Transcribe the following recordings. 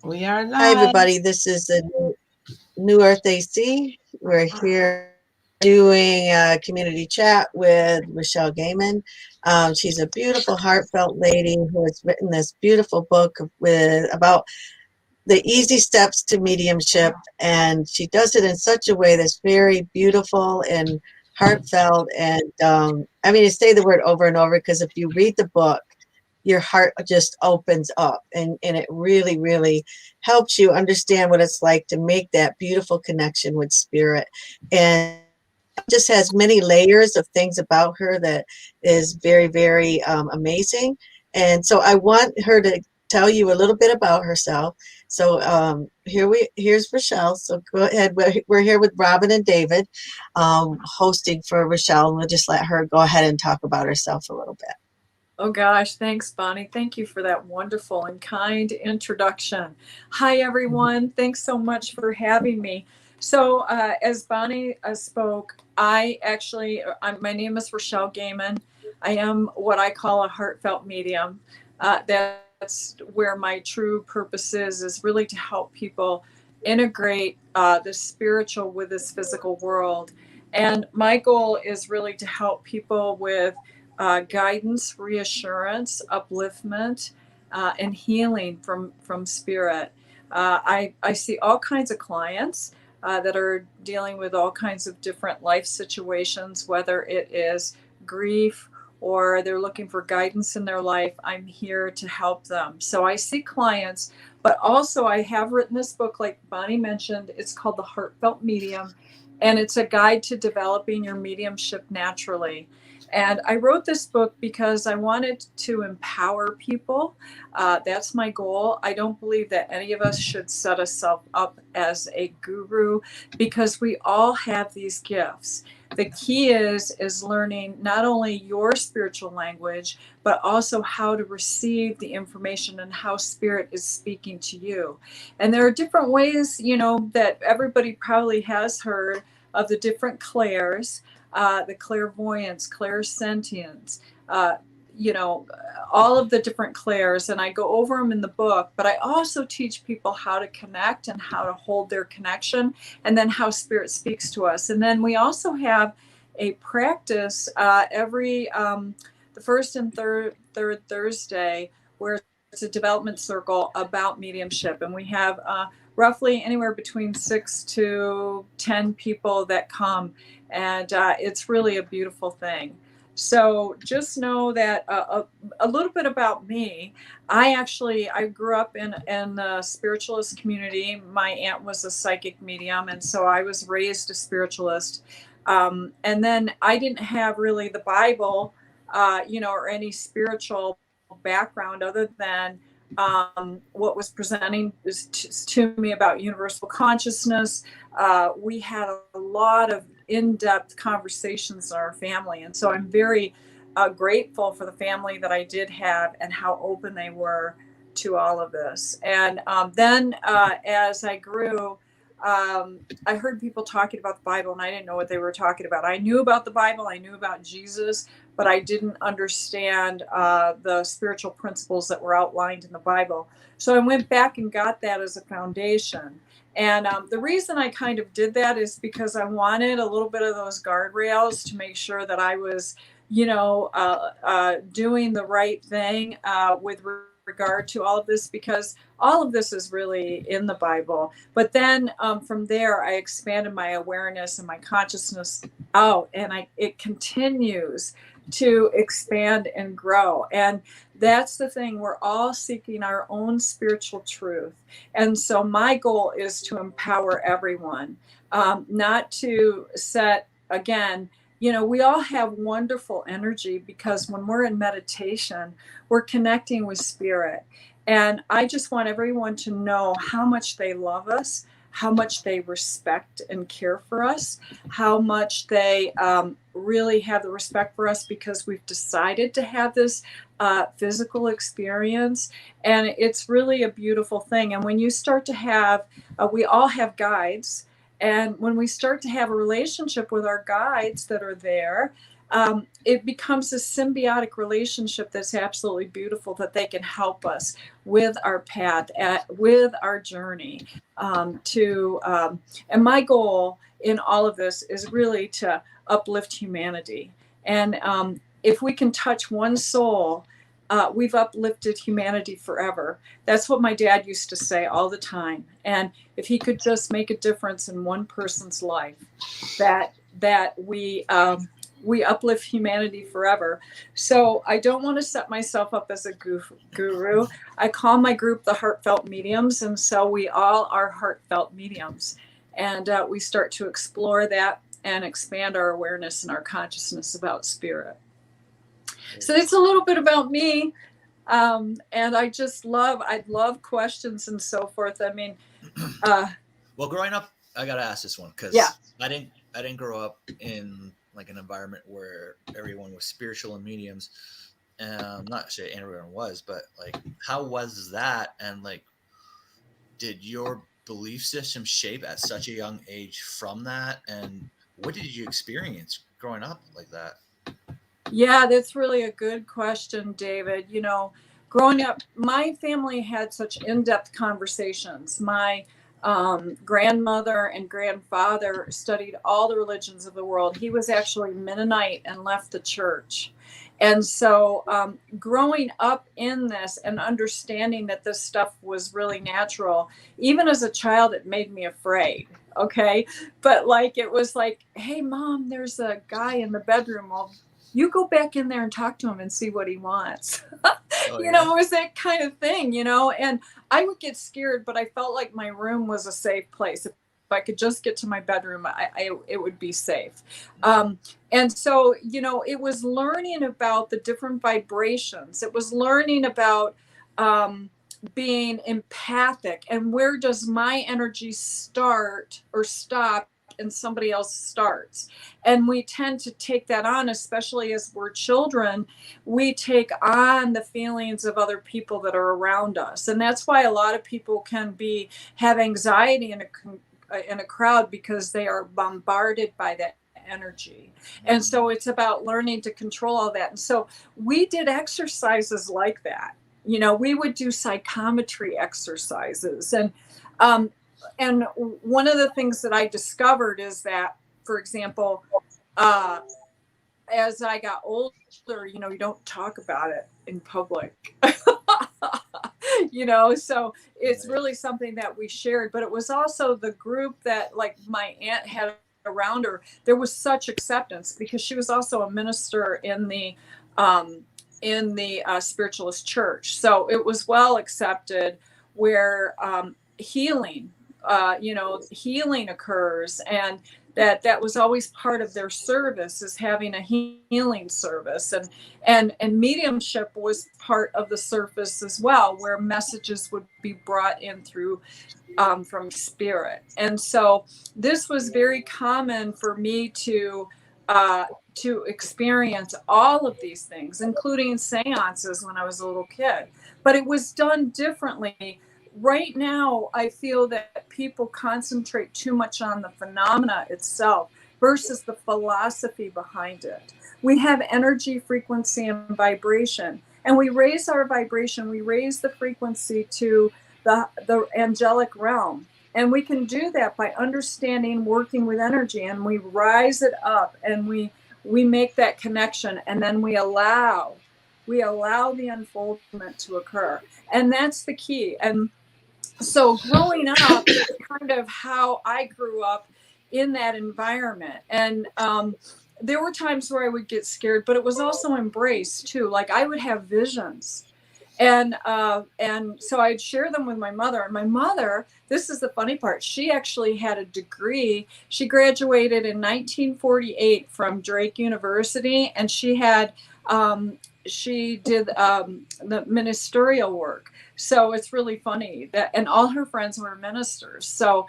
We are Hi, live. everybody. This is the New Earth AC. We're here doing a community chat with Rachelle Gehman. She's a beautiful, heartfelt lady who has written this beautiful book about the easy steps to mediumship, and she does it in such a way that's very beautiful and heartfelt. And I mean, I say the word over and over because if you read the book, your heart just opens up, and it really, really helps you understand what it's like to make that beautiful connection with spirit. And just has many layers of things about her that is very, very amazing. And so I want her to tell you a little bit about herself. So here's Rachelle. So go ahead. We're here with Robin and David, hosting for Rachelle, and we'll just let her go ahead and talk about herself a little bit. Oh gosh, thanks, Bonnie. Thank you for that wonderful and kind introduction. Hi, everyone. Thanks so much for having me. So, as Bonnie spoke, my name is Rachelle Gehman. I am what I call a heartfelt medium. That's where my true purpose is really to help people integrate the spiritual with this physical world. And my goal is really to help people with guidance, reassurance, upliftment, and healing from spirit. I see all kinds of clients that are dealing with all kinds of different life situations, whether it is grief or they're looking for guidance in their life. I'm here to help them. So I see clients, but also I have written this book, like Bonnie mentioned. It's called The Heartfelt Medium, and it's a guide to developing your mediumship naturally. And I wrote this book because I wanted to empower people. That's my goal. I don't believe that any of us should set ourselves up as a guru because we all have these gifts. The key is learning not only your spiritual language, but also how to receive the information and how spirit is speaking to you. And there are different ways, that everybody probably has heard of the different clairs, the clairvoyance, clairsentience, uh, you know, all of the different clairs, and I go over them in the book. But I also teach people how to connect and how to hold their connection, and then how spirit speaks to us. And then we also have a practice every the first and third Thursday, where it's a development circle about mediumship, and we have roughly anywhere between 6 to 10 people that come, and it's really a beautiful thing. So just know that a little bit about me. I grew up in the spiritualist community. My aunt was a psychic medium, and so I was raised a spiritualist. And then I didn't have really the Bible, or any spiritual background other than what was presenting to me about universal consciousness. We had a lot of in-depth conversations in our family, and so I'm very grateful for the family that I did have and how open they were to all of this. And then as I grew, I heard people talking about the Bible, and I didn't know what they were talking about. I knew about the Bible, I knew about Jesus, but I didn't understand the spiritual principles that were outlined in the Bible. So I went back and got that as a foundation. And the reason I kind of did that is because I wanted a little bit of those guardrails to make sure that I was, doing the right thing with regard to all of this, because all of this is really in the Bible. But then from there, I expanded my awareness and my consciousness out, and it continues to expand and grow. And that's the thing. We're all seeking our own spiritual truth. And so my goal is to empower everyone, not to set, again, we all have wonderful energy because when we're in meditation, we're connecting with spirit. And I just want everyone to know how much they love us, how much they respect and care for us, how much they really have the respect for us because we've decided to have this physical experience. And it's really a beautiful thing. And when you start to have, we all have guides. And when we start to have a relationship with our guides that are there, it becomes a symbiotic relationship that's absolutely beautiful, that they can help us with our path, with our journey. And my goal in all of this is really to uplift humanity. And if we can touch one soul, we've uplifted humanity forever. That's what my dad used to say all the time. And if he could just make a difference in one person's life, that we uplift humanity forever. So I don't want to set myself up as a guru. I call my group the Heartfelt Mediums, and so we all are heartfelt mediums, and we start to explore that and expand our awareness and our consciousness about spirit. So it's a little bit about me. And I love questions and so forth. I mean, well, growing up, I gotta ask this one because yeah. I didn't grow up in like an environment where everyone was spiritual and mediums. Not sure everyone was, but like, how was that? And like, did your belief system shape at such a young age from that? And what did you experience growing up like that? Yeah, that's really a good question, David. You know, growing up, my family had such in-depth conversations. My grandmother and grandfather studied all the religions of the world. He was actually Mennonite and left the church. And so growing up in this and understanding that this stuff was really natural, even as a child, it made me afraid. Okay. But like, it was like, hey, mom, there's a guy in the bedroom. Well, you go back in there and talk to him and see what he wants. Oh, You yeah. know, it was that kind of thing, you know, and I would get scared, but I felt like my room was a safe place. If I could just get to my bedroom, it would be safe. And so, you know, it was learning about the different vibrations. It was learning about being empathic and where does my energy start or stop and somebody else starts. And we tend to take that on, especially as we're children. We take on the feelings of other people that are around us. And that's why a lot of people can have anxiety in a crowd, because they are bombarded by that energy. And so it's about learning to control all that. And so we did exercises like that. You know, we would do psychometry exercises. And one of the things that I discovered is that, for example, as I got older, you know, you don't talk about it in public. You know, so it's really something that we shared. But it was also the group that, like, my aunt had around her. There was such acceptance because she was also a minister in the spiritualist church. So it was well accepted where healing, you know, healing occurs, and that was always part of their service, is having a healing service, and mediumship was part of the service as well, where messages would be brought in through from spirit. And so this was very common for me to experience all of these things, including seances when I was a little kid. But it was done differently. Right now, I feel that people concentrate too much on the phenomena itself versus the philosophy behind it. We have energy, frequency, and vibration. And we raise our vibration, we raise the frequency to the angelic realm. And we can do that by understanding, working with energy, and we rise it up, and we make that connection, and then we allow the unfoldment to occur. And that's the key. And so growing up is kind of how I grew up, in that environment. And there were times where I would get scared, but it was also embraced too. Like, I would have visions. And so I'd share them with my mother. And my mother, this is the funny part, she actually had a degree. She graduated in 1948 from Drake University, and she did the ministerial work. So it's really funny that, and all her friends were ministers. So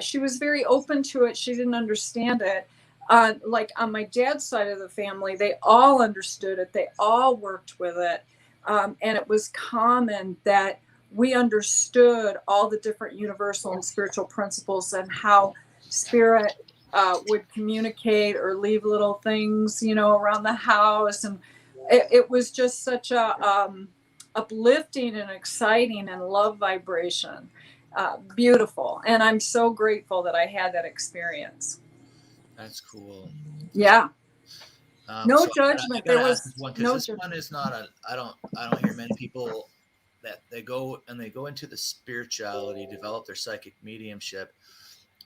she was very open to it. She didn't understand it. Like on my dad's side of the family, they all understood it. They all worked with it. And it was common that we understood all the different universal and spiritual principles, and how spirit would communicate or leave little things, around the house. And it was just such a uplifting and exciting and love vibration. Beautiful. And I'm so grateful that I had that experience. That's cool. Yeah. No So I judgment. There gotta ask was this one because no this judgment. one is not a. I don't hear many people that they go into the spirituality, develop their psychic mediumship,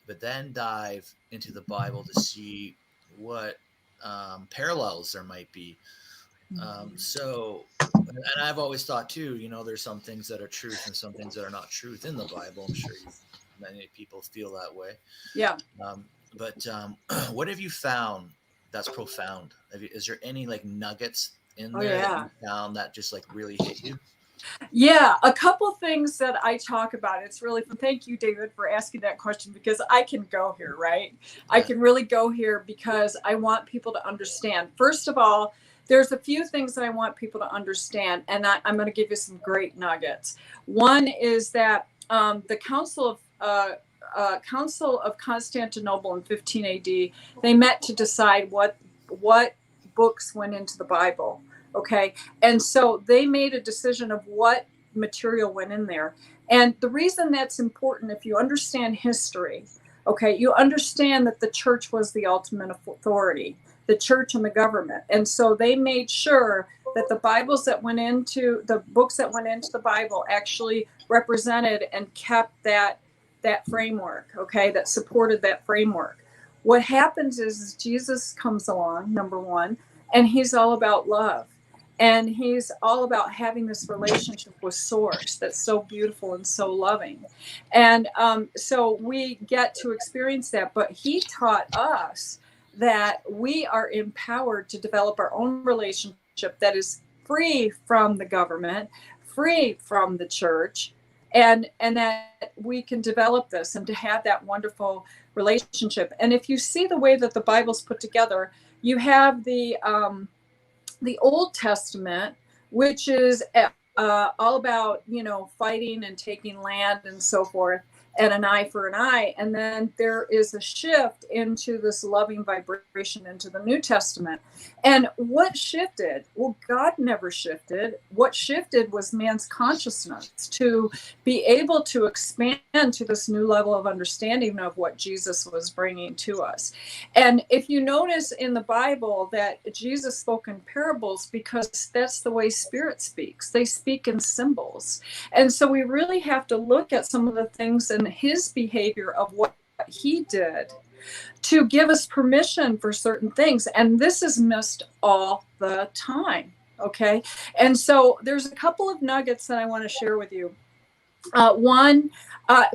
but then dive into the Bible to see what parallels there might be. So, and I've always thought too, there's some things that are truth and some things that are not truth in the Bible. I'm sure many people feel that way. Yeah. Um, but what have you found that's profound? Is there any like nuggets in Oh, there that yeah. you found that just like really hit you? Yeah, a couple things that I talk about. It's really fun. Thank you, David, for asking that question, because I can go here, right? I Yeah. can really go here because I want people to understand. First of all, there's a few things that I want people to understand, and I'm going to give you some great nuggets. One is that the Council of Constantinople in 15 AD, they met to decide what books went into the Bible. Okay. And so they made a decision of what material went in there. And the reason that's important, if you understand history, okay, you understand that the church was the ultimate authority, the church and the government. And so they made sure that the Bibles that went into the books that went into the Bible actually represented and kept that framework, okay, that supported that framework. What happens is Jesus comes along, number one, and he's all about love. And he's all about having this relationship with Source that's so beautiful and so loving. And so we get to experience that. But he taught us that we are empowered to develop our own relationship that is free from the government, free from the church, and that we can develop this and to have that wonderful relationship. And if you see the way that the Bible's put together, you have the Old Testament, which is all about, fighting and taking land and so forth, and an eye for an eye. And then there is a shift into this loving vibration into the New Testament. And what shifted? Well, God never shifted. What shifted was man's consciousness to be able to expand to this new level of understanding of what Jesus was bringing to us. And if you notice in the Bible that Jesus spoke in parables, because that's the way spirit speaks, they speak in symbols. And so we really have to look at some of the things in his behavior of what he did to give us permission for certain things. And this is missed all the time. Okay. And so there's a couple of nuggets that I want to share with you. One,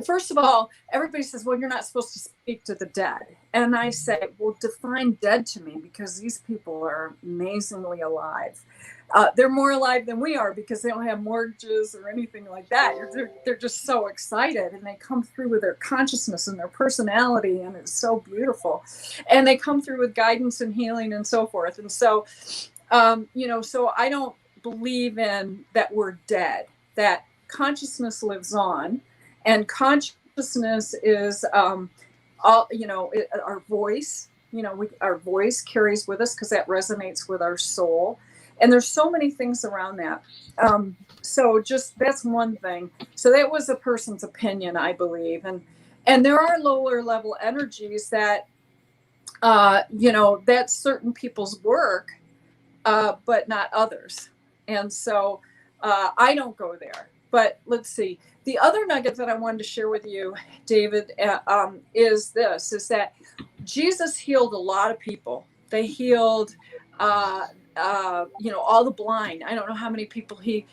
first of all, everybody says, well, you're not supposed to speak to the dead. And I say, well, define dead to me, because these people are amazingly alive. They're more alive than we are because they don't have mortgages or anything like that. They're just so excited, and they come through with their consciousness and their personality, and it's so beautiful. And they come through with guidance and healing and so forth. And so, so I don't believe in that we're dead, that consciousness lives on, and consciousness is all, our voice, our voice carries with us because that resonates with our soul. And there's so many things around that. So just that's one thing. So that was a person's opinion, I believe. And there are lower level energies that, that's certain people's work, but not others. And so I don't go there. But let's see. The other nugget that I wanted to share with you, David, is that Jesus healed a lot of people. They healed, all the blind. I don't know how many people he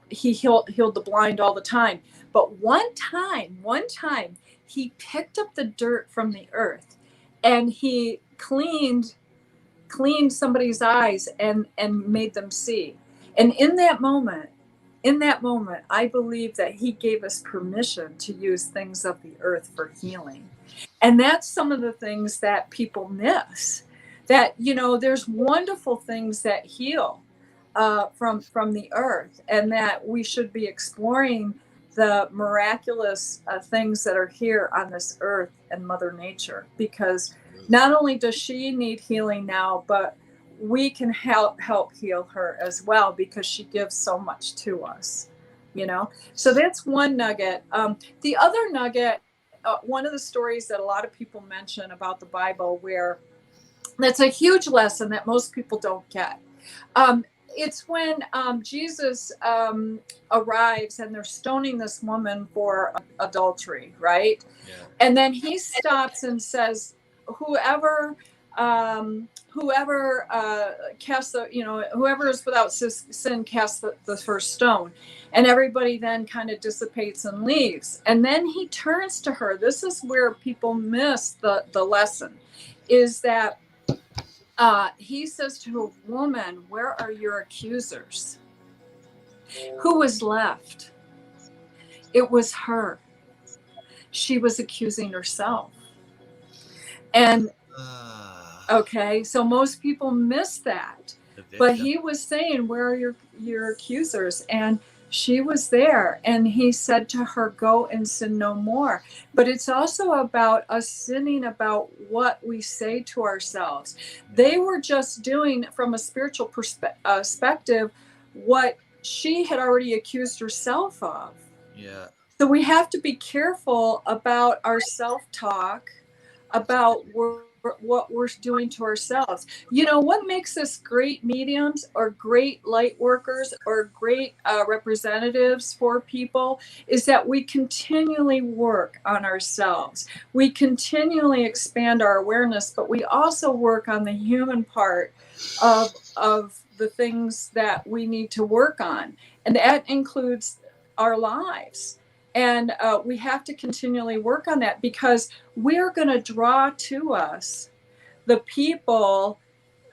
healed the blind all the time. But one time, he picked up the dirt from the earth, and he cleaned somebody's eyes and made them see. And in that moment, I believe that he gave us permission to use things of the earth for healing. And that's some of the things that people miss. That, there's wonderful things that heal from the earth, and that we should be exploring the miraculous things that are here on this earth and Mother Nature, because not only does she need healing now, but we can help heal her as well, because she gives so much to us, you know. So that's one nugget. The other nugget, one of the stories that a lot of people mention about the Bible, where that's a huge lesson that most people don't get. It's when Jesus arrives and they're stoning this woman for adultery, right? Yeah. And then he stops and says, "Whoever, whoever casts the, whoever is without sin casts the first stone," and everybody then kind of dissipates and leaves. And then he turns to her. This is where people miss the lesson, is that he says to a woman, "Where are your accusers?" Who was left? It was her. She was accusing herself. And okay, so most people miss that. But he was saying, "Where are your accusers?" And she was there, and he said to her, "Go and sin no more." But it's also about us sinning about what we say to ourselves. They were just doing, from a spiritual perspective, what she had already accused herself of. Yeah. So we have to be careful about our self-talk, about what we're doing to ourselves. You know, what makes us great mediums or great light workers or great representatives for people is that we continually work on ourselves. We continually expand our awareness, but we also work on the human part of the things that we need to work on. And that includes our lives. And we have to continually work on that, because we're going to draw to us the people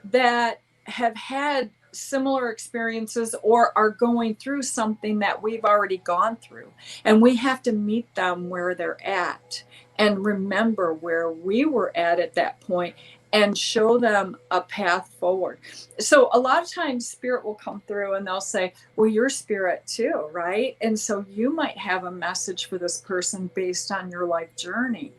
that have had similar experiences or are going through something that we've already gone through. And we have to meet them where they're at and remember where we were at that point, and show them a path forward. So a lot of times spirit will come through and they'll say, "Well, you're spirit too, right? And so you might have a message for this person based on your life journey."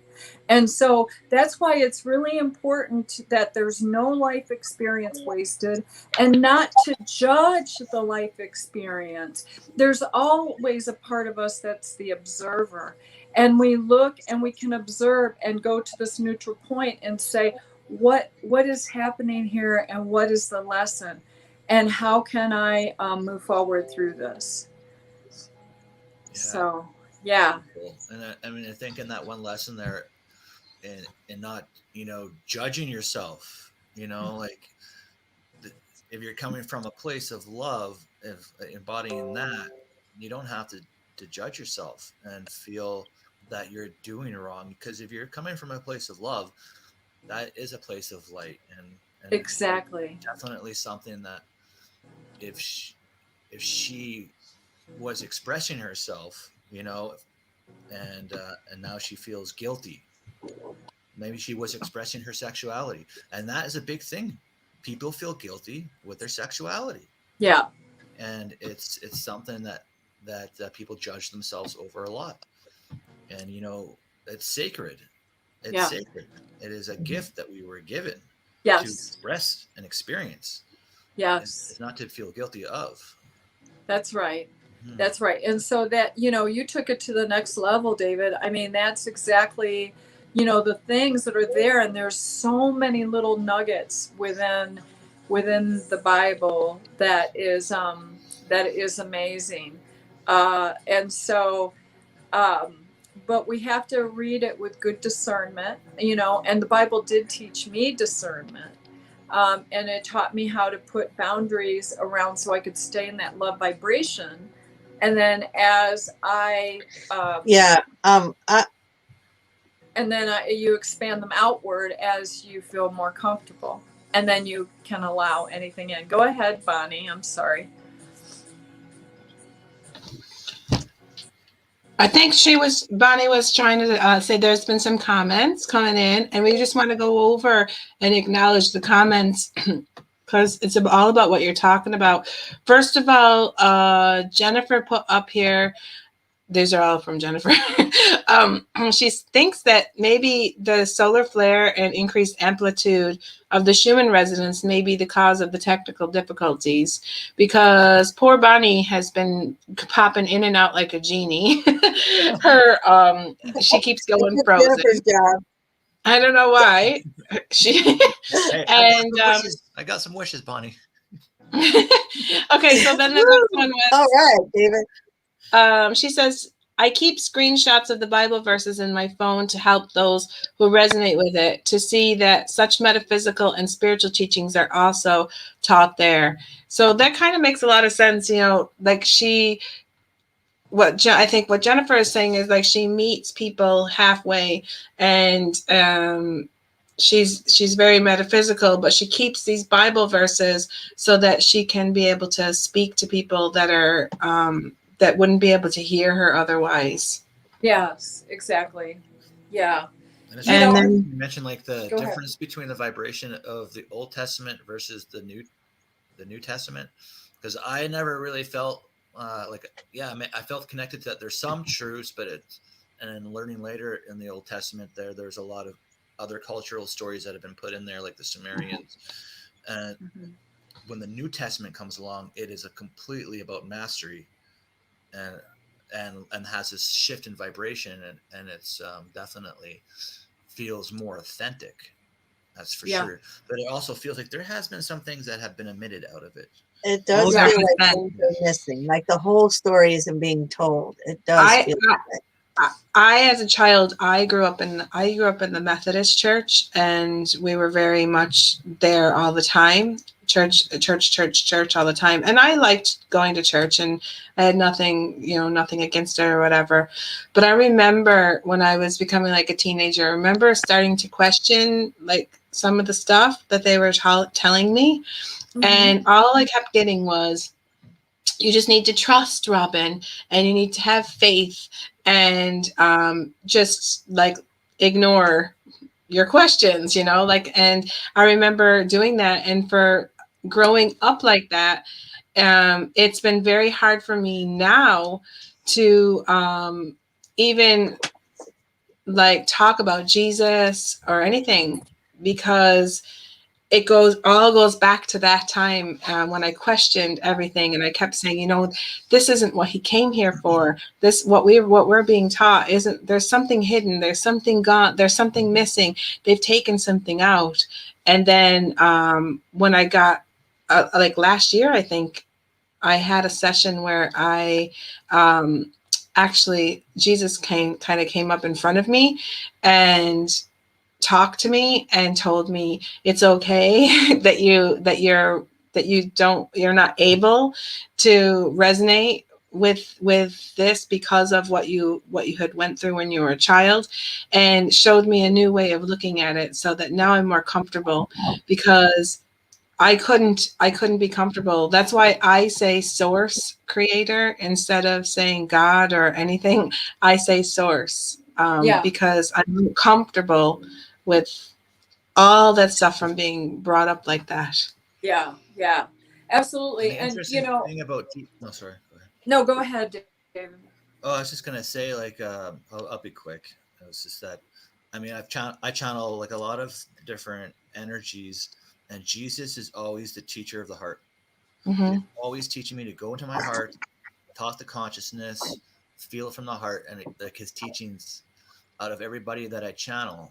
And so that's why it's really important that there's no life experience wasted, and not to judge the life experience. There's always a part of us that's the observer. And we look and we can observe and go to this neutral point and say, what is happening here, and what is the lesson, and how can I move forward through this? Yeah. So, yeah. And I mean, I think in that one lesson there, and not, judging yourself, like if you're coming from a place of love, if embodying that, you don't have to judge yourself and feel that you're doing wrong, because if you're coming from a place of love, that is a place of light, and Exactly. definitely something that if she was expressing herself, and now she feels guilty. Maybe she was expressing her sexuality, and that is a big thing. People feel guilty with their sexuality, Yeah. and it's something that people judge themselves over a lot. And it's sacred. It's Yeah. sacred. It is a gift that we were given to Yes. express and experience. Yes. It's not to feel guilty of. That's right. Hmm. That's right. And so that, you took it to the next level, David. I mean, that's exactly, the things that are there. And there's so many little nuggets within the Bible that is amazing. And so, but we have to read it with good discernment, and the Bible did teach me discernment. And it taught me how to put boundaries around so I could stay in that love vibration. And then as Yeah. and then you expand them outward as you feel more comfortable. And then you can allow anything in. Go ahead, Bonnie. I'm sorry. I think Bonnie was trying to say there's been some comments coming in, and we just want to go over and acknowledge the comments because it's all about what you're talking about. First of all, Jennifer put up here, these are all from Jennifer. She thinks that maybe the solar flare and increased amplitude of the Schumann resonance may be the cause of the technical difficulties, because poor Bonnie has been popping in and out like a genie. Her she keeps going It's frozen. Jennifer's job. I don't know why. She Hey, and I got some wishes, Bonnie. okay, so then the next one All was right, David. she says, I keep screenshots of the Bible verses in my phone to help those who resonate with it, to see that such metaphysical and spiritual teachings are also taught there. So that kind of makes a lot of sense, like I think what Jennifer is saying is like she meets people halfway, and she's very metaphysical, but she keeps these Bible verses so that she can be able to speak to people that are that wouldn't be able to hear her otherwise. Yes, exactly. Yeah. And it's You And know, interesting then you mentioned like the go ahead. difference between the vibration of the Old Testament versus the New Testament, because I never really felt I felt connected to that. There's some truths, but it's and then learning later in the Old Testament there's a lot of other cultural stories that have been put in there, like the Sumerians. And Mhm. when the New Testament comes along, it is a completely about mastery, and and has this shift in vibration, and it's definitely feels more authentic. That's for Yeah. sure. But it also feels like there has been some things that have been omitted out of it. It oh, does Yeah. feel like 100%. things are missing. Like the whole story isn't being told. It does I, feel like as a child, I grew up in the Methodist church, and we were very much there all the time. Church all the time. And I liked going to church, and I had nothing against it or whatever. But I remember when I was becoming like a teenager, I remember starting to question like some of the stuff that they were telling me. Mhm. And all I kept getting was, you just need to trust, Robin, and you need to have faith, and just like ignore your questions, and I remember doing that, and for growing up like that, it's been very hard for me now to even like talk about Jesus or anything, because it goes back to that time when I questioned everything, and I kept saying, this isn't what he came here for. This what we're being taught isn't. There's something hidden. There's something gone. There's something missing. They've taken something out. And then when I got like last year, I think I had a session where I actually Jesus came up in front of me and talked to me and told me it's okay you're not able to resonate with this because of what you had went through when you were a child, and showed me a new way of looking at it, so that now I'm more comfortable, because I couldn't be comfortable. That's why I say source creator instead of saying God or anything. I say source, Yeah. because I'm comfortable with all that stuff from being brought up like that. Yeah. Yeah. And Absolutely. the And interesting thing about no, sorry, go ahead. no, go ahead, David. Oh, I was just gonna say, like, I'll be quick. It was just that, I mean, I channel like a lot of different energies, and Jesus is always the teacher of the heart. He's Mm-hmm. always teaching me to go into my heart, talk to consciousness, feel it from the heart, and like his teachings, out of everybody that I channel,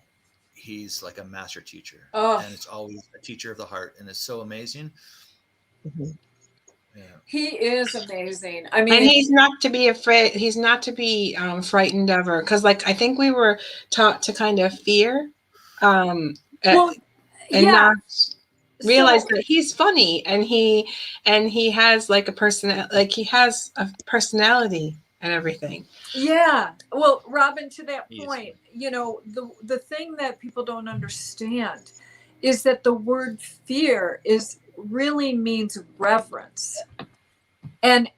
he's like a master teacher, Oh, and it's always a teacher of the heart, and it's so amazing. Mhm. Yeah, he is amazing. I And mean, he's not to be afraid. He's not to be frightened ever, because, like, I think we were taught to kind of fear, um, uh, well, and yeah. not realize So that he's funny, and he has like he has a personality and everything. yeah. Well, Robin, to that he is point, fun. the thing that people don't understand is that the word fear is really means reverence. And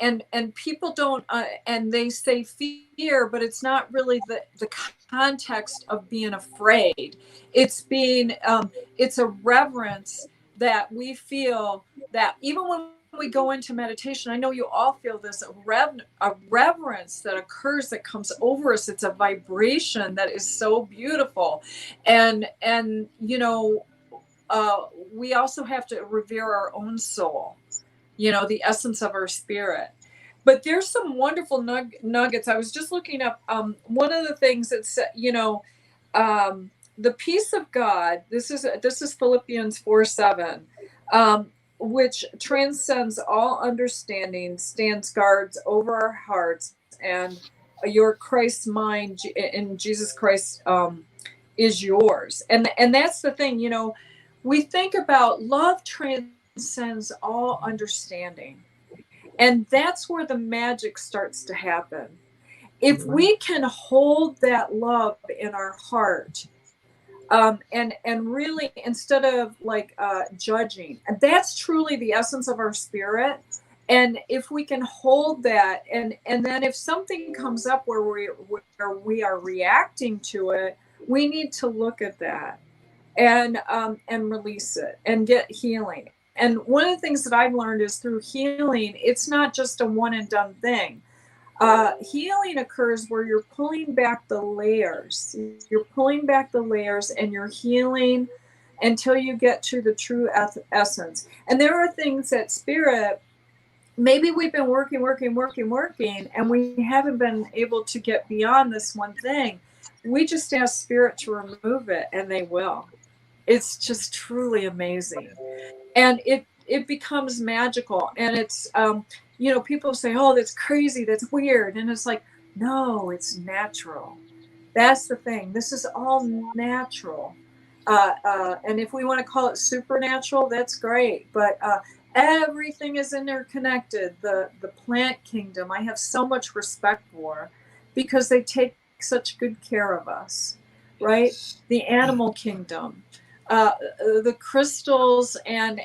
people don't and they say fear, but it's not really the context of being afraid. It's being it's a reverence that we feel, that even when we we go into meditation, I know you all feel this a reverence that occurs, that comes over us. It's a vibration that is so beautiful. And we also have to revere our own soul, the essence of our spirit. But there's some wonderful nuggets. I was just looking up one of the things that's, the peace of God. This is Philippians 4:7, which transcends all understanding, stands guards over our hearts, and your Christ's mind in Jesus Christ is yours. And that's the thing, we think about love transcends all understanding. And that's where the magic starts to happen. If we can hold that love in our heart, and really, instead of like judging, and that's truly the essence of our spirit. And if we can hold that, and then if something comes up where we are reacting to it, we need to look at that and release it and get healing. And one of the things that I've learned is through healing, it's not just a one and done thing. Healing occurs where you're pulling back the layers. You're pulling back the layers and you're healing until you get to the true essence. And there are things that spirit, maybe we've been working, and we haven't been able to get beyond this one thing. We just ask spirit to remove it, and they will. It's just truly amazing. And it becomes magical. And it's, people say, oh, that's crazy, that's weird. And it's like, no, it's natural. That's the thing. This is all natural. And if we want to call it supernatural, that's great. But everything is interconnected. The plant kingdom, I have so much respect for, because they take such good care of us, right? The animal kingdom, the crystals, and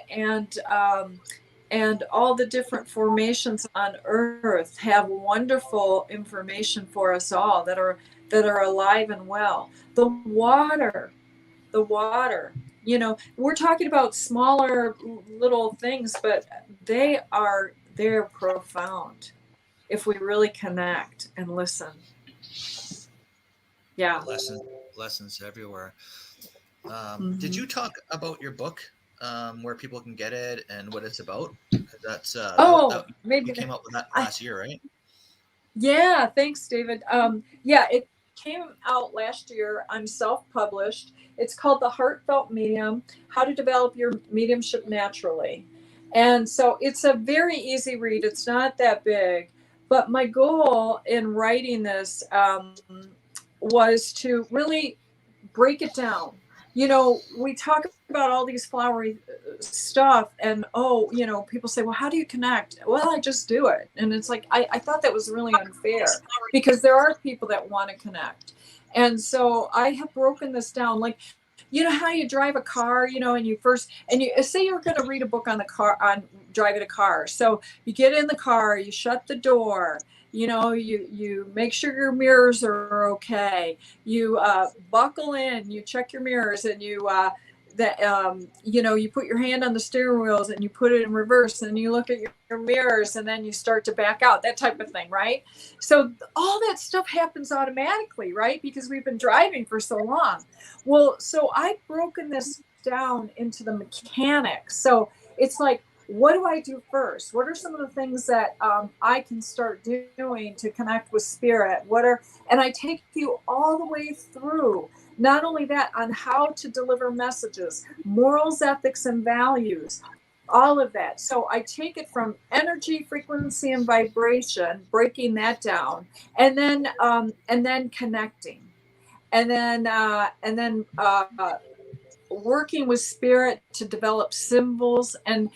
all the different formations on Earth have wonderful information for us all that are alive and well. The water, we're talking about smaller little things, but they're profound if we really connect and listen. Yeah. Lessons everywhere. Did you talk about your book, where people can get it and what it's about? 'Cause that's maybe you came up with that last year, right? Yeah, thanks, David. It came out last year. I'm self-published. It's called The Heartfelt Medium: How to Develop Your Mediumship Naturally. And so it's a very easy read. It's not that big. But my goal in writing this was to really break it down. We talk about all these flowery stuff, and people say, well, how do you connect? Well, I just do it. And it's like, I thought that was really unfair, because there are people that want to connect. And so I have broken this down. Like, how you drive a car, and you say you're going to read a book on driving a car. So you get in the car, you shut the door, you make sure your mirrors are okay. You buckle in, you check your mirrors, and you put your hand on the steering wheels and you put it in reverse, and you look at your mirrors, and then you start to back out, that type of thing, right? So all that stuff happens automatically, right? Because we've been driving for so long. Well, so I've broken this down into the mechanics. So it's like, what do I do first? What are some of the things that I can start doing to connect with spirit? And I take you all the way through. Not only that, on how to deliver messages, morals, ethics, and values, all of that. So I take it from energy, frequency, and vibration, breaking that down, and then connecting, and then working with spirit to develop symbols, and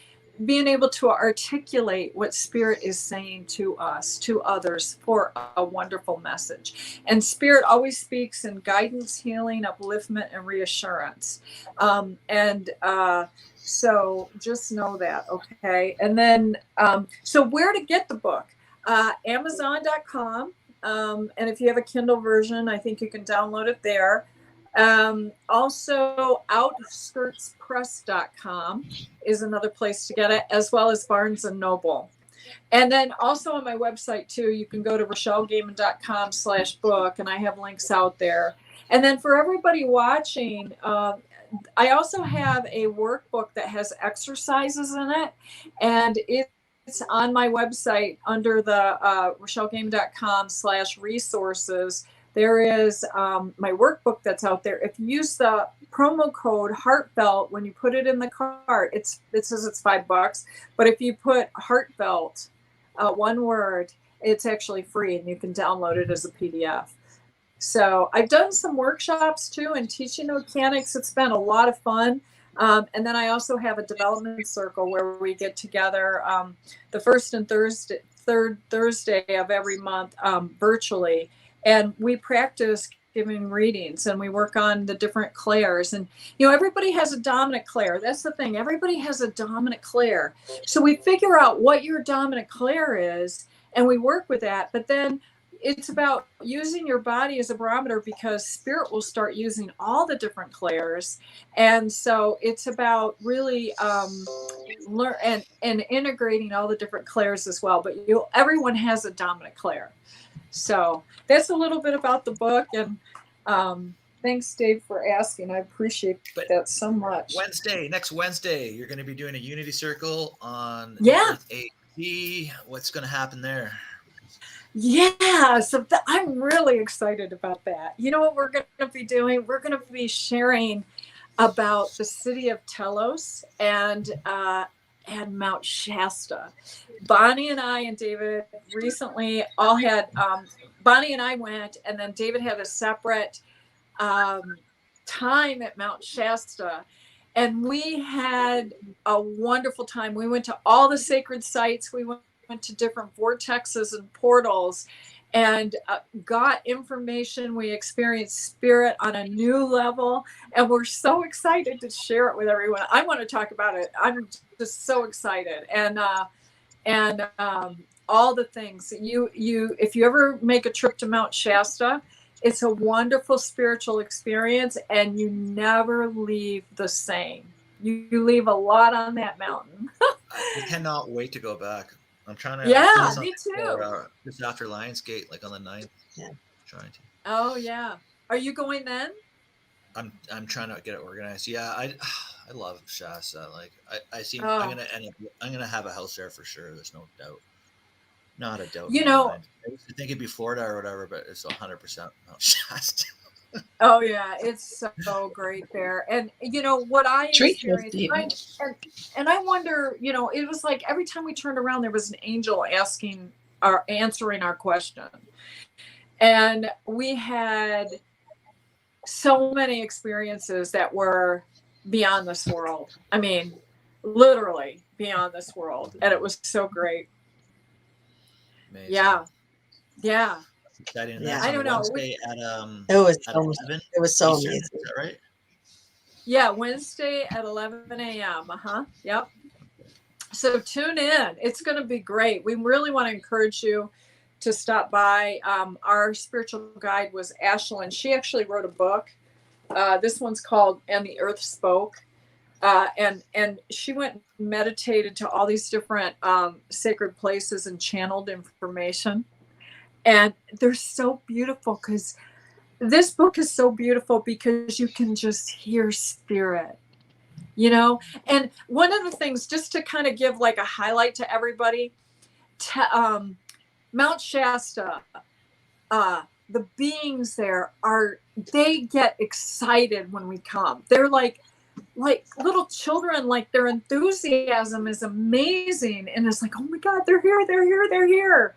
being able to articulate what spirit is saying to us, to others, for a wonderful message. And spirit always speaks in guidance, healing, upliftment, and reassurance. So just know that, okay? And then, so where to get the book? Amazon.com. And if you have a Kindle version, I think you can download it there. Also, outskirtspress.com is another place to get it, as well as Barnes and Noble. And then also on my website too, you can go to rachellegehman.com/book, and I have links out there. And then for everybody watching, I also have a workbook that has exercises in it, and it's on my website under the rachellegehman.com/resources. There is my workbook that's out there. If you use the promo code heartfelt when you put it in the cart, it says it's $5, but if you put heartfelt, one word, it's actually free, and you can download it as a PDF. So I've done some workshops too and teaching mechanics. It's been a lot of fun. And then I also have a development circle where we get together the first and third Thursday of every month virtually. And we practice giving readings, and we work on the different clairs. And, everybody has a dominant clair. That's the thing. Everybody has a dominant clair. So we figure out what your dominant clair is, and we work with that. But then it's about using your body as a barometer, because spirit will start using all the different clairs. And so it's about really learn and integrating all the different clairs as well. But everyone has a dominant clair. So that's a little bit about the book. And thanks, Dave, for asking. I appreciate that so much. Next Wednesday, you're going to be doing a Unity Circle on Earth AD. What's going to happen there? Yeah, so I'm really excited about that. You know what we're going to be doing? We're going to be sharing about the city of Telos and Mount Shasta. Bonnie and I and David recently all had, Bonnie and I went, and then David had a separate time at Mount Shasta. And we had a wonderful time. We went to all the sacred sites. We went to different vortexes and portals and got information. We experienced spirit on a new level, and we're so excited to share it with everyone. I want to talk about it. I'm just so excited. And all the things that if you ever make a trip to Mount Shasta, it's a wonderful spiritual experience, and you never leave the same. You leave a lot on that mountain. I cannot wait to go back. I'm trying to. Yeah, me too. Just after Lionsgate, like on the 9th. Yeah. Trying to. Oh yeah. Are you going then? I'm trying to get it organized. Yeah, I love Shasta. Like I seem Oh. I'm gonna have a house there for sure. There's no doubt. Not a doubt. You know, I used to think it'd be Florida or whatever, but it's 100% Mount Shasta. Oh yeah, it's so great there. And what I experienced, and I wonder, it was like every time we turned around, there was an angel answering our question. And we had so many experiences that were beyond this world. I mean, literally beyond this world. And it was so great. Amazing. Yeah. Exciting. Yeah, I don't know. It was so amazing. Is that right? Yeah, Wednesday at 11 a.m. Yep. So tune in. It's going to be great. We really want to encourage you to stop by. Our spiritual guide was Astral, and she actually wrote a book. This one's called "And the Earth Spoke," and she went and meditated to all these different sacred places and channeled information. And they're so beautiful, because this book is so beautiful because you can just hear spirit, And one of the things, just to kind of give like a highlight to everybody, Mount Shasta, the beings there they get excited when we come. They're like little children, like their enthusiasm is amazing. And it's like, oh my God, they're here, they're here, they're here.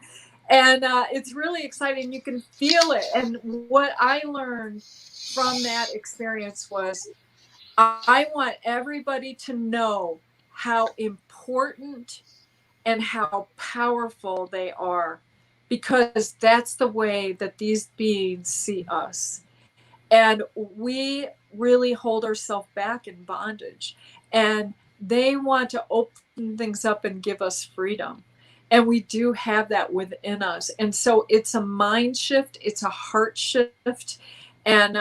And it's really exciting. You can feel it. And what I learned from that experience was I want everybody to know how important and how powerful they are, because that's the way that these beings see us. And we really hold ourselves back in bondage. And they want to open things up and give us freedom. And we do have that within us. And so it's a mind shift, it's a heart shift, And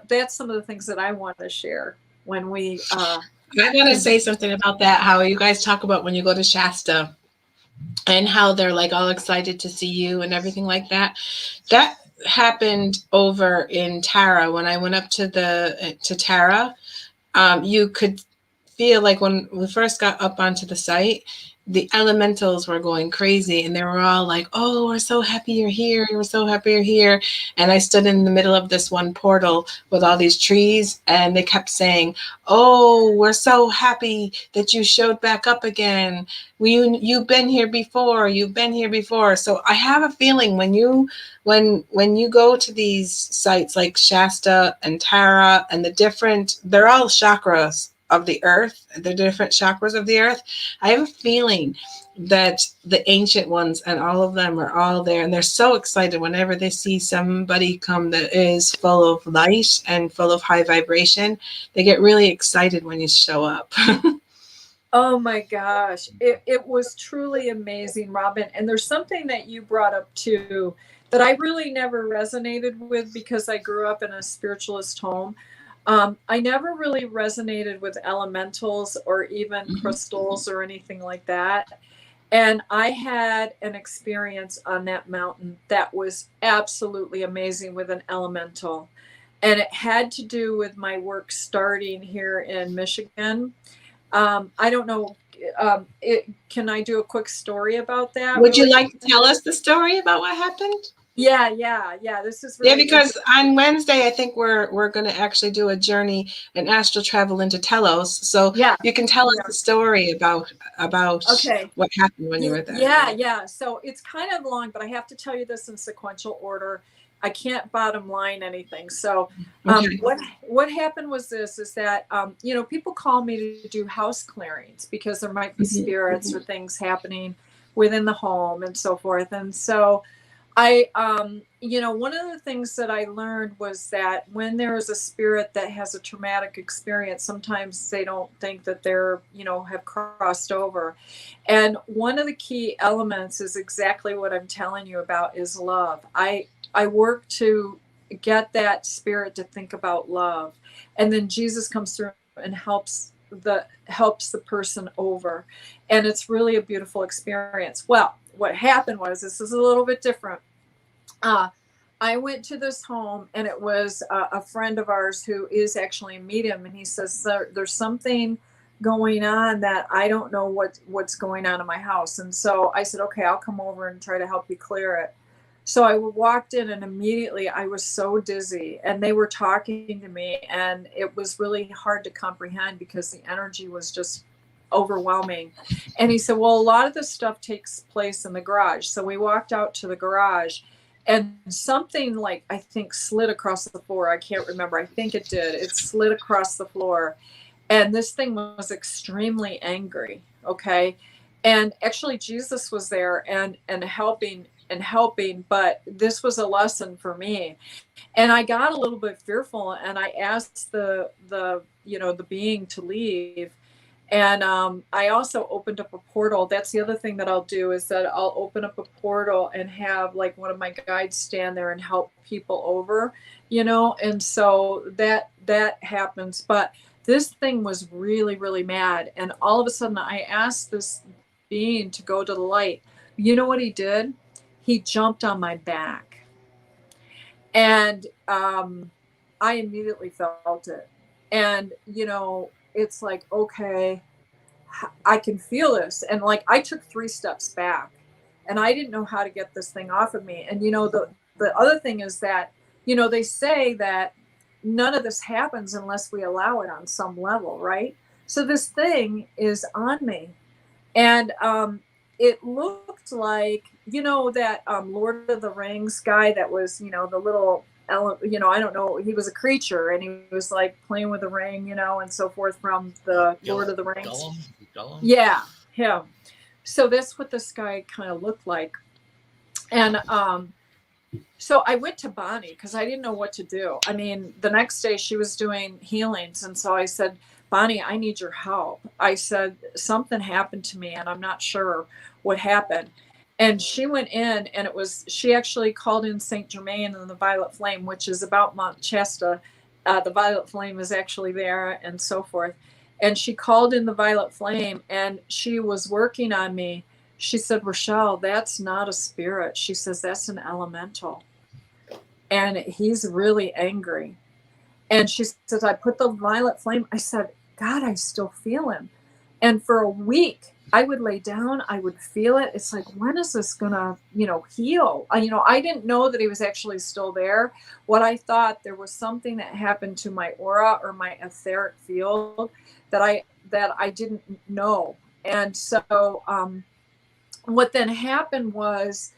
that's some of the things that I want to share when we. I want to say something about that. How you guys talk about when you go to Shasta and how they're like all excited to see you and everything like that. That happened over in Tara when I went up to Tara. You could feel like when we first got up onto the site, the elementals were going crazy and they were all like, "Oh, we're so happy you're here. We're so happy you're here." And I stood in the middle of this one portal with all these trees and they kept saying, "Oh, we're so happy that you showed back up again. You've been here before. You've been here before." So I have a feeling when you go to these sites like Shasta and Tara and they're all chakras of the earth, the different chakras of the earth. I have a feeling that the ancient ones and all of them are all there, and they're so excited whenever they see somebody come that is full of light and full of high vibration. They get really excited when you show up. Oh my gosh, it was truly amazing, Robin. And there's something that you brought up too that I really never resonated with because I grew up in a spiritualist home. I never really resonated with elementals or even crystals or anything like that. And I had an experience on that mountain that was absolutely amazing with an elemental. And it had to do with my work starting here in Michigan. I don't know. Can I do a quick story about that? Would you Really? like to tell us the story about what happened? Yeah. This is really Yeah, because on Wednesday, I think we're going to actually do a journey and astral travel into Telos. So yeah. you can tell us the story about Okay. what happened when you were there. Yeah. So it's kind of long, but I have to tell you this in sequential order. I can't bottom line anything. So Okay. what happened was this is that people call me to do house clearings because there might be spirits or things happening within the home and so forth. And so one of the things that I learned was that when there is a spirit that has a traumatic experience, sometimes they don't think that they're, have crossed over. And one of the key elements is exactly what I'm telling you about is love. I work to get that spirit to think about love. And then Jesus comes through and helps the person over. And it's really a beautiful experience. Well, what happened was this is a little bit different. I went to this home and it was a friend of ours who is actually a medium, and he says there's something going on that I don't know what's going on in my house. And so I said, okay, I'll come over and try to help you clear it. So I walked in and immediately I was so dizzy and they were talking to me and it was really hard to comprehend because the energy was just overwhelming. And he said, well, a lot of this stuff takes place in the garage. So we walked out to the garage and something like, I think, slid across the floor. I can't remember. I think it did. It slid across the floor. And this thing was extremely angry. Okay. And actually Jesus was there and helping, but this was a lesson for me. And I got a little bit fearful and I asked the being to leave. And I also opened up a portal. That's the other thing that I'll do is that I'll open up a portal and have like one of my guides stand there and help people over, and so that happens. But this thing was really, really mad. And all of a sudden I asked this being to go to the light. You know what he did? He jumped on my back. And I immediately felt it. And, it's like, okay, I can feel this. And like, I took 3 steps back and I didn't know how to get this thing off of me. And, the other thing is that, they say that none of this happens unless we allow it on some level, right? So this thing is on me. And it looked like, that Lord of the Rings guy that was, the little, I don't know, he was a creature and he was like playing with the ring, and so forth from the Lord of the Rings. Gollum? Yeah, him. So that's what this guy kind of looked like. And so I went to Bonnie because I didn't know what to do. I mean, the next day she was doing healings. And so I said, Bonnie, I need your help. I said, something happened to me and I'm not sure what happened. And she went in, and she actually called in Saint Germain and the Violet Flame, which is about Mount Shasta. The Violet Flame is actually there, and so forth. And she called in the Violet Flame, and she was working on me. She said, Rachelle, that's not a spirit. She says, that's an elemental. And he's really angry. And she says, I put the Violet Flame. I said, God, I still feel him. And for a week, I would lay down, I would feel it. It's like, when is this gonna, heal? I didn't know that he was actually still there. What I thought, there was something that happened to my aura or my etheric field that I didn't know. And so what then happened was,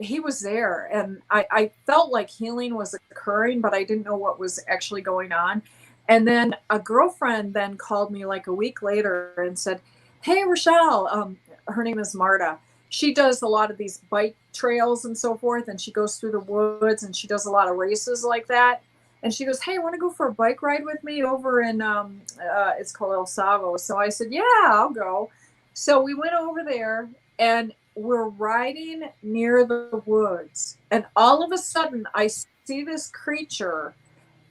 he was there, and I felt like healing was occurring, but I didn't know what was actually going on. And then a girlfriend then called me like a week later and said, hey, Rachelle, her name is Marta. She does a lot of these bike trails and so forth, and she goes through the woods, and she does a lot of races like that. And she goes, hey, want to go for a bike ride with me over in, it's called El Savo. So I said, yeah, I'll go. So we went over there, and we're riding near the woods. And all of a sudden, I see this creature,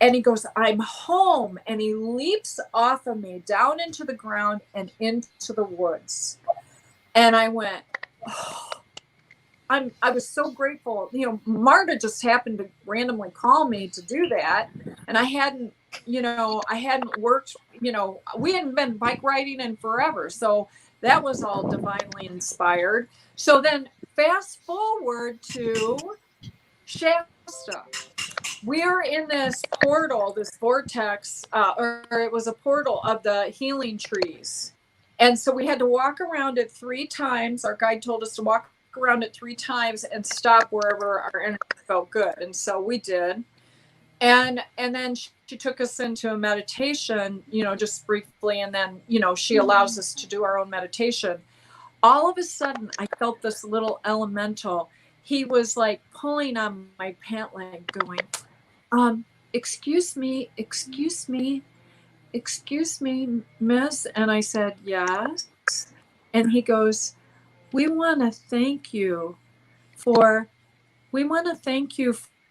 and he goes, I'm home. And he leaps off of me down into the ground and into the woods. And I went, oh, I was so grateful. Marta just happened to randomly call me to do that. And I hadn't worked, we hadn't been bike riding in forever. So that was all divinely inspired. So then fast forward to Shasta. We are in this portal, this vortex, or it was a portal of the healing trees. And so we had to walk around it 3 times. Our guide told us to walk around it 3 times and stop wherever our energy felt good. And so we did. And then she took us into a meditation, just briefly. And then, she allows us to do our own meditation. All of a sudden, I felt this little elemental. He was like pulling on my pant leg going, excuse me, miss. And I said, yes. And he goes, we want to thank you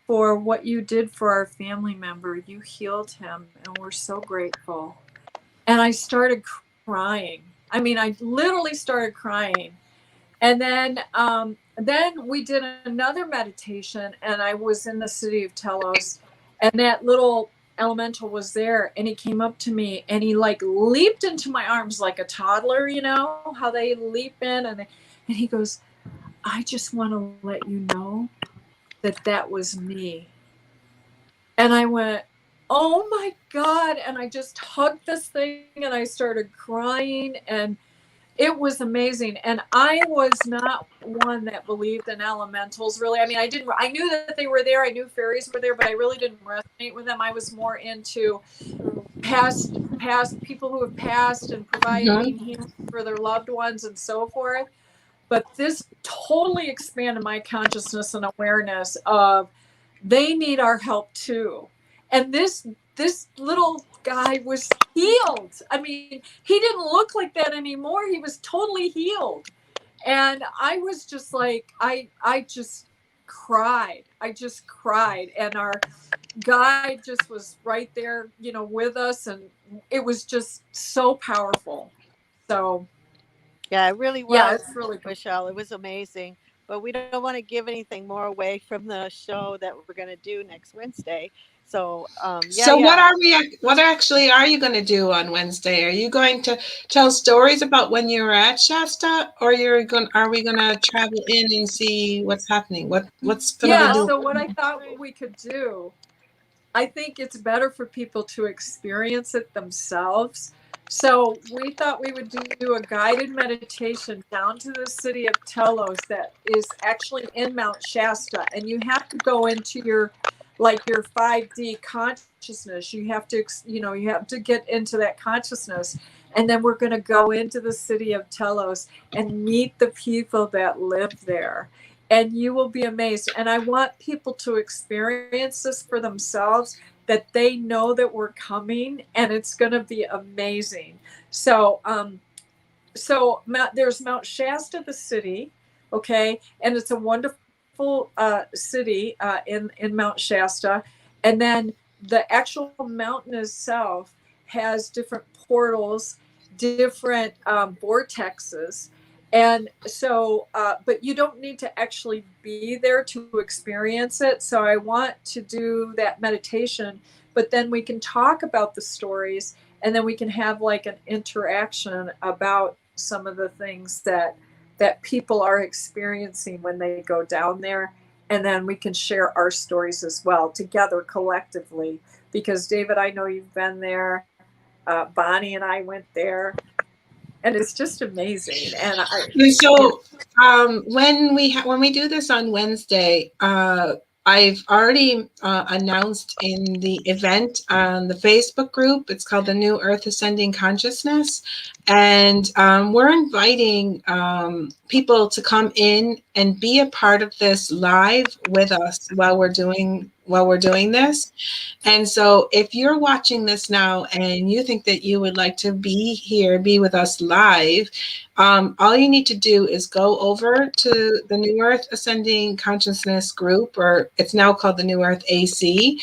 for what you did for our family member. You healed him, and we're so grateful. And I started crying. I mean, I literally started crying. And then we did another meditation, and I was in the city of Telos, and that little elemental was there, and he came up to me, and he like leaped into my arms like a toddler, how they leap in, and he goes, I just want to let you know that was me. And I went, oh my God. And I just hugged this thing, and I started crying, and it was amazing. And I was not one that believed in elementals, really. I mean, I knew that they were there. I knew fairies were there, but I really didn't resonate with them. I was more into past people who have passed and providing healing for their loved ones and so forth. But this totally expanded my consciousness and awareness of they need our help too. And this little guy was healed. I mean, he didn't look like that anymore. He was totally healed. And I was just like, I just cried. And our guide just was right there, with us. And it was just so powerful. So yeah, it really was. yeah, it's really cool. Rachelle, it was amazing. But we don't want to give anything more away from the show that we're going to do next Wednesday. So, So what actually are you going to do on Wednesday? Are you going to tell stories about when you were at Shasta, or are we going to travel in and see what's happening? What's going to be doing? So what I thought we could do, I think it's better for people to experience it themselves. So we thought we would do a guided meditation down to the city of Telos that is actually in Mount Shasta. And you have to go into your 5D consciousness. You have to get into that consciousness. And then we're going to go into the city of Telos and meet the people that live there. And you will be amazed. And I want people to experience this for themselves, that they know that we're coming, and it's going to be amazing. So so there's Mount Shasta, the city, okay, and it's a wonderful city in Mount Shasta, and then the actual mountain itself has different portals, different vortexes, and so but you don't need to actually be there to experience it. So I want to do that meditation, but then we can talk about the stories, and then we can have like an interaction about some of the things that people are experiencing when they go down there, and then we can share our stories as well together collectively, because David, I know you've been there, Bonnie and I went there, and it's just amazing. And And you know, so when we do this on Wednesday, I've already announced in the event on the Facebook group. It's called the New Earth Ascending Consciousness, and we're inviting people to come in and be a part of this live with us while we're doing this. And so if you're watching this now and you think that you would like to be here, be with us live, all you need to do is go over to the New Earth Ascending Consciousness group, or it's now called the New Earth AC,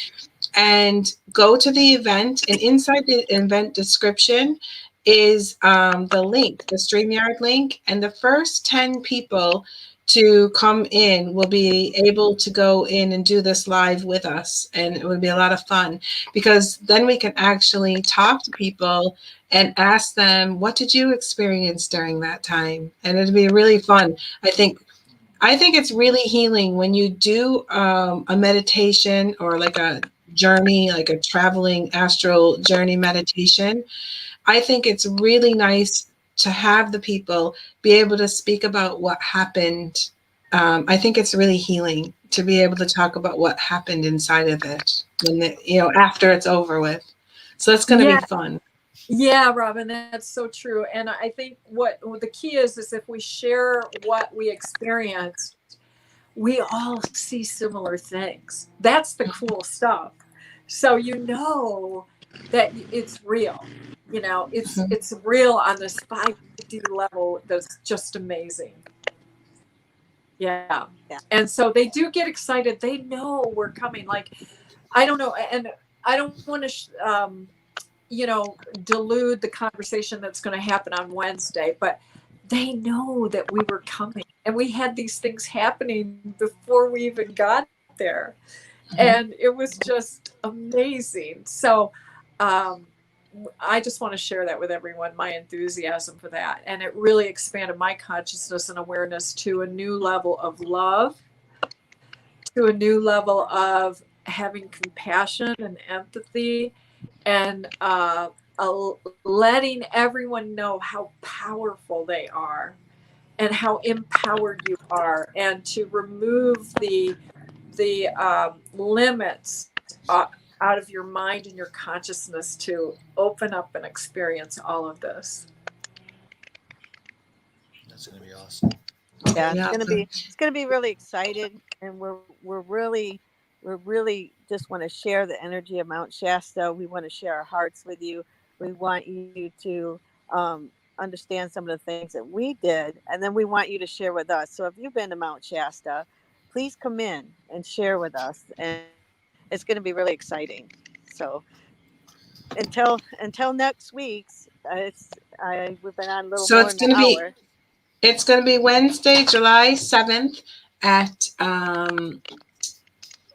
and go to the event. And inside the event description is the link, the StreamYard link. And the first 10 people to come in will be able to go in and do this live with us. And it would be a lot of fun, because then we can actually talk to people and ask them, what did you experience during that time? And it'd be really fun. I think it's really healing when you do a meditation, or like a journey, like a traveling astral journey meditation. I think it's really nice to have the people be able to speak about what happened. I think it's really healing to be able to talk about what happened inside of it after it's over with. So it's going to be yeah, fun. yeah, Robin, that's so true. And I think what the key is if we share what we experienced, we all see similar things. That's the cool stuff. So that it's real. Mhm. It's real on this 5D level that's just amazing. Yeah. Yeah. And so they do get excited. They know we're coming. Like, I don't know. And I don't want to, delude the conversation that's going to happen on Wednesday, but they know that we were coming, and we had these things happening before we even got there. Mhm. And it was just amazing. So, I just want to share that with everyone, my enthusiasm for that. And it really expanded my consciousness and awareness to a new level of love, to a new level of having compassion and empathy, and letting everyone know how powerful they are and how empowered you are, and to remove the limits out of your mind and your consciousness to open up and experience all of this. That's going to be awesome. Yeah, Yeah. it's gonna be really excited, and we're really just want to share the energy of Mount Shasta. We want to share our hearts with you. We want you to understand some of the things that we did, and then we want you to share with us. So if you've been to Mount Shasta, please come in and share with us, and it's going to be really exciting. So until next week's, we've been on a little So more than an hour. it's going to be Wednesday, July 7th at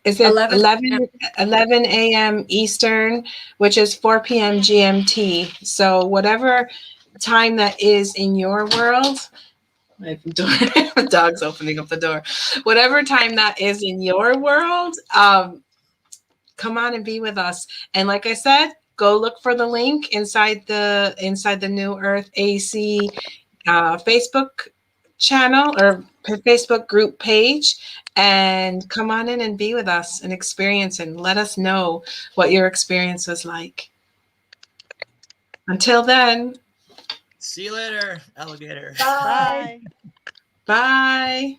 is it 11. 11 a.m. Eastern, which is 4 p.m. GMT. So whatever time that is in your world, my door, the dog's opening up the door. Whatever time that is in your world, come on and be with us. And like I said, go look for the link inside the New Earth AC Facebook channel or Facebook group page, and come on in and be with us and experience and let us know what your experience was like. Until then, See you later, alligator. Bye. Bye. bye.